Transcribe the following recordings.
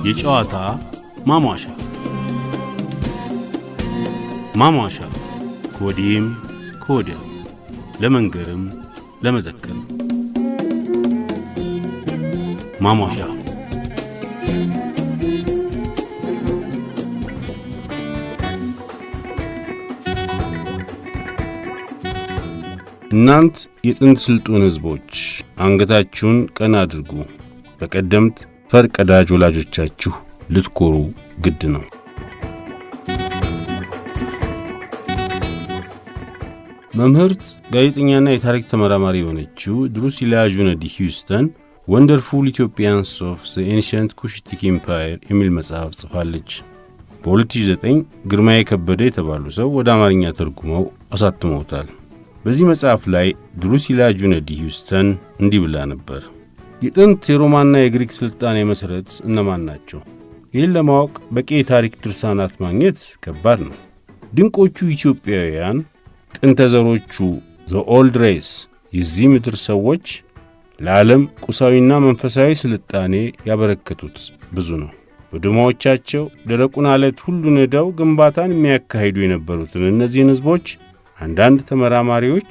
የጨዋታ ማሟሻ ማሟሻ ከወዲህም ከወዲያው ለመንገርም ለመዘከርም ማሟሻ እናንት የጥንት ስልጡን ሕዝቦች አንገታችሁን ቀና አድርጉ። በቀደምት ፈርቀዳጅ ወላጆቻችሁ ልትኮሩ ግድ ነው። መምህርት ጋዜጠኛና የታሪክ ተመራማሪ የሆነችው ድሩሲላ ጁነዲ ሂውስተን ወንደርፉል ኢትዮጵያንስ ኦፍ ዘ ኤንሸንት ኩሽቲክ ኢምፓየር የሚል መጽሐፍ ጽፋለች። በ2009 ግርማዬ ከበደ የተባሉ ሰው ወደ አማርኛ ተርጉመው አሳትመውታል። በዚህ መጽሐፍ ላይ ድሩሲላ ጁነዲ ሂውስተን እንዲህ ብላ ነበር። የጥንት የሮማና የግሪክ ስልጣኔ መሠረት እነማን ናቸው? ይህን ለማወቅ በቂ የታሪክ ድርሳናት ማግኘት ከባድ ነው። ድንቆቹ ኢትዮጵያውያን ጥንተ ዘሮቹ ዘ ኦልድ ሬስ የዚህ ምድር ሰዎች ለዓለም ቁሳዊና መንፈሳዊ ስልጣኔ ያበረከቱት ብዙ ነው። በደማዎቻቸው ደረቁን አለት ሁሉ ንደው ግንባታን የሚያካሂዱ የነበሩትን እነዚህን ሕዝቦች አንዳንድ ተመራማሪዎች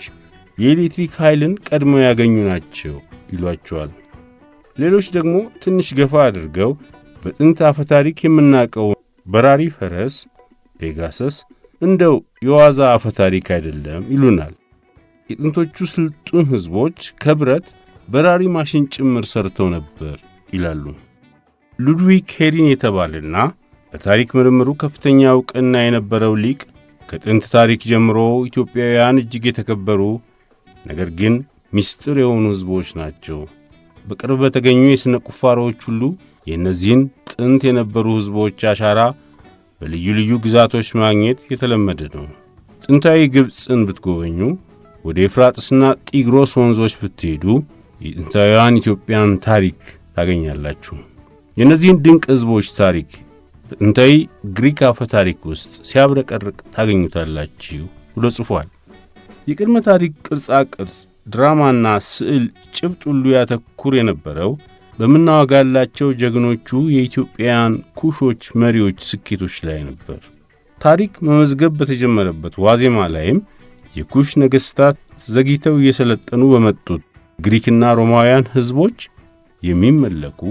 የኤሌክትሪክ ኃይልን ቀድመው ያገኙ ናቸው ይሏቸዋል። ሌሎች ደግሞ ትንሽ ገፋ አድርገው በጥንት አፈታሪክ የምናውቀው በራሪ ፈረስ ፔጋሰስ እንደው የዋዛ አፈታሪክ አይደለም ይሉናል። የጥንቶቹ ስልጡን ሕዝቦች ከብረት በራሪ ማሽን ጭምር ሰርተው ነበር ይላሉ። ሉድዊግ ሄሪን የተባለና በታሪክ ምርምሩ ከፍተኛ ዕውቅና የነበረው ሊቅ ከጥንት ታሪክ ጀምሮ ኢትዮጵያውያን እጅግ የተከበሩ ነገር ግን ምስጢር የሆኑ ሕዝቦች ናቸው። በቅርብ በተገኙ የሥነ ቁፋሮዎች ሁሉ የእነዚህን ጥንት የነበሩ ሕዝቦች አሻራ በልዩ ልዩ ግዛቶች ማግኘት የተለመደ ነው። ጥንታዊ ግብፅን ብትጎበኙ፣ ወደ ኤፍራጥስና ጢግሮስ ወንዞች ብትሄዱ የጥንታውያን ኢትዮጵያን ታሪክ ታገኛላችሁ። የእነዚህን ድንቅ ሕዝቦች ታሪክ በጥንታዊ ግሪክ አፈ ታሪክ ውስጥ ሲያብረቀርቅ ታገኙታላችሁ ብሎ ጽፏል። የቅድመ ታሪክ ቅርጻ ቅርጽ፣ ድራማና ስዕል ጭብጥ ሁሉ ያተኩር የነበረው በምናወጋላቸው ጀግኖቹ የኢትዮጵያውያን ኩሾች መሪዎች ስኬቶች ላይ ነበር። ታሪክ መመዝገብ በተጀመረበት ዋዜማ ላይም የኩሽ ነገሥታት ዘግይተው እየሰለጠኑ በመጡት ግሪክና ሮማውያን ሕዝቦች የሚመለኩ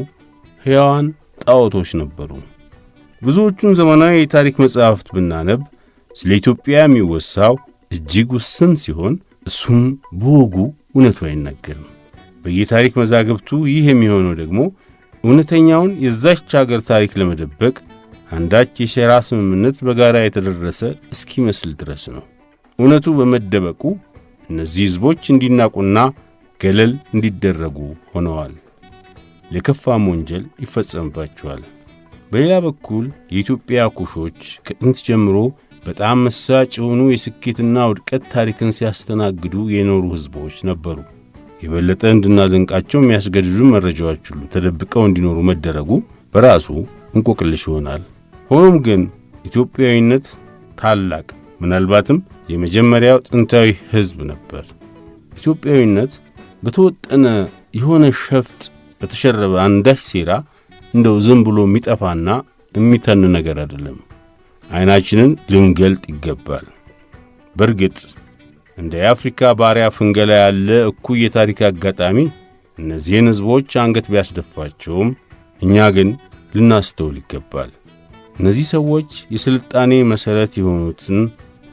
ሕያዋን ጣዖቶች ነበሩ። ብዙዎቹን ዘመናዊ የታሪክ መጻሕፍት ብናነብ ስለ ኢትዮጵያ የሚወሳው እጅግ ውስን ሲሆን እሱም በወጉ እውነቱ አይነገርም። በየታሪክ መዛግብቱ ይህ የሚሆነው ደግሞ እውነተኛውን የዛች አገር ታሪክ ለመደበቅ አንዳች የሸራ ስምምነት በጋራ የተደረሰ እስኪመስል ድረስ ነው። እውነቱ በመደበቁ እነዚህ ሕዝቦች እንዲናቁና ገለል እንዲደረጉ ሆነዋል። ለከፋም ወንጀል ይፈጸምባቸዋል። በሌላ በኩል የኢትዮጵያ ኩሾች ከጥንት ጀምሮ በጣም መሳጭ የሆኑ የስኬትና ውድቀት ታሪክን ሲያስተናግዱ የኖሩ ሕዝቦች ነበሩ። የበለጠ እንድናደንቃቸው የሚያስገድዱ መረጃዎች ሁሉ ተደብቀው እንዲኖሩ መደረጉ በራሱ እንቆቅልሽ ይሆናል። ሆኖም ግን ኢትዮጵያዊነት ታላቅ ምናልባትም የመጀመሪያው ጥንታዊ ሕዝብ ነበር። ኢትዮጵያዊነት በተወጠነ የሆነ ሸፍጥ በተሸረበ አንዳች ሴራ እንደው ዝም ብሎ የሚጠፋና የሚተን ነገር አይደለም። ዓይናችንን ልንገልጥ ይገባል። በርግጥ እንደ የአፍሪካ ባሪያ ፍንገላ ያለ እኩይ የታሪክ አጋጣሚ እነዚህን ሕዝቦች አንገት ቢያስደፋቸውም እኛ ግን ልናስተውል ይገባል። እነዚህ ሰዎች የሥልጣኔ መሠረት የሆኑትን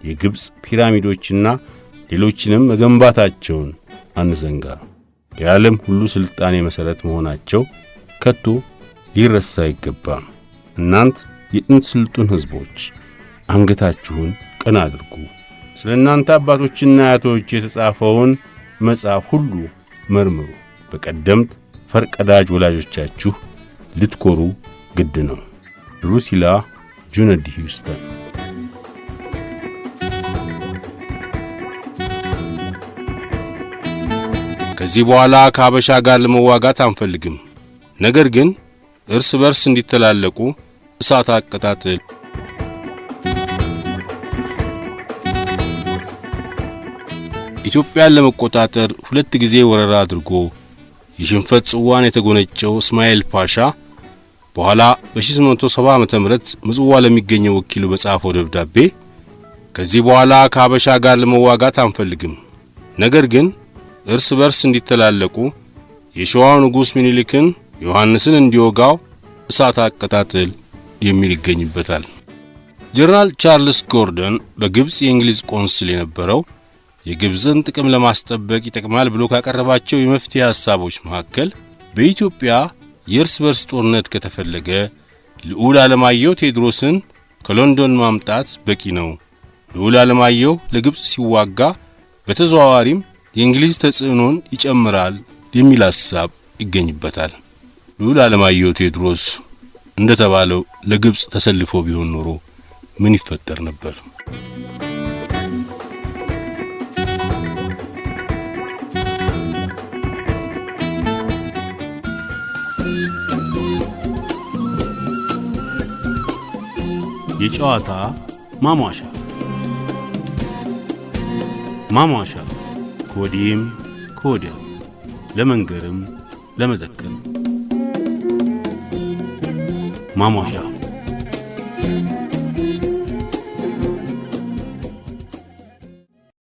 የግብፅ ፒራሚዶችና ሌሎችንም መገንባታቸውን አንዘንጋ። የዓለም ሁሉ ሥልጣኔ መሠረት መሆናቸው ከቶ ሊረሳ አይገባም። እናንት የጥንት ስልጡን ሕዝቦች አንገታችሁን ቀና አድርጉ። ስለ እናንተ አባቶችና አያቶች የተጻፈውን መጽሐፍ ሁሉ መርምሩ። በቀደምት ፈርቀዳጅ ወላጆቻችሁ ልትኮሩ ግድ ነው። ድሩሲላ ጁነዲ ሂውስተን። ከዚህ በኋላ ከአበሻ ጋር ለመዋጋት አንፈልግም። ነገር ግን እርስ በርስ እንዲተላለቁ እሳት አቀጣጥል። ኢትዮጵያን ለመቆጣጠር ሁለት ጊዜ ወረራ አድርጎ የሽንፈት ጽዋን የተጎነጨው እስማኤል ፓሻ በኋላ በ1870 ዓመተ ምህረት ምጽዋ ለሚገኘው ወኪሉ በጻፈው ደብዳቤ ከዚህ በኋላ ከሀበሻ ጋር ለመዋጋት አንፈልግም፣ ነገር ግን እርስ በርስ እንዲተላለቁ የሸዋው ንጉስ ምኒልክን ዮሐንስን እንዲወጋው እሳት አቀጣጥል የሚል ይገኝበታል። ጀነራል ቻርልስ ጎርደን በግብጽ የእንግሊዝ ቆንስል የነበረው የግብጽን ጥቅም ለማስጠበቅ ይጠቅማል ብሎ ካቀረባቸው የመፍትሄ ሐሳቦች መካከል በኢትዮጵያ የእርስ በርስ ጦርነት ከተፈለገ ልዑል ዓለማየሁ ቴዎድሮስን ከሎንዶን ማምጣት በቂ ነው፣ ልዑል ዓለማየሁ ለግብጽ ሲዋጋ በተዘዋዋሪም የእንግሊዝ ተጽዕኖን ይጨምራል የሚል ሐሳብ ይገኝበታል። ልዑል ዓለማየሁ ቴዎድሮስ እንደተባለው ለግብጽ ተሰልፎ ቢሆን ኖሮ ምን ይፈጠር ነበር? የጨዋታ ማሟሻ ከወዲህም ከወዲያ ለመንገርም ለመዘከርም ማሟሻ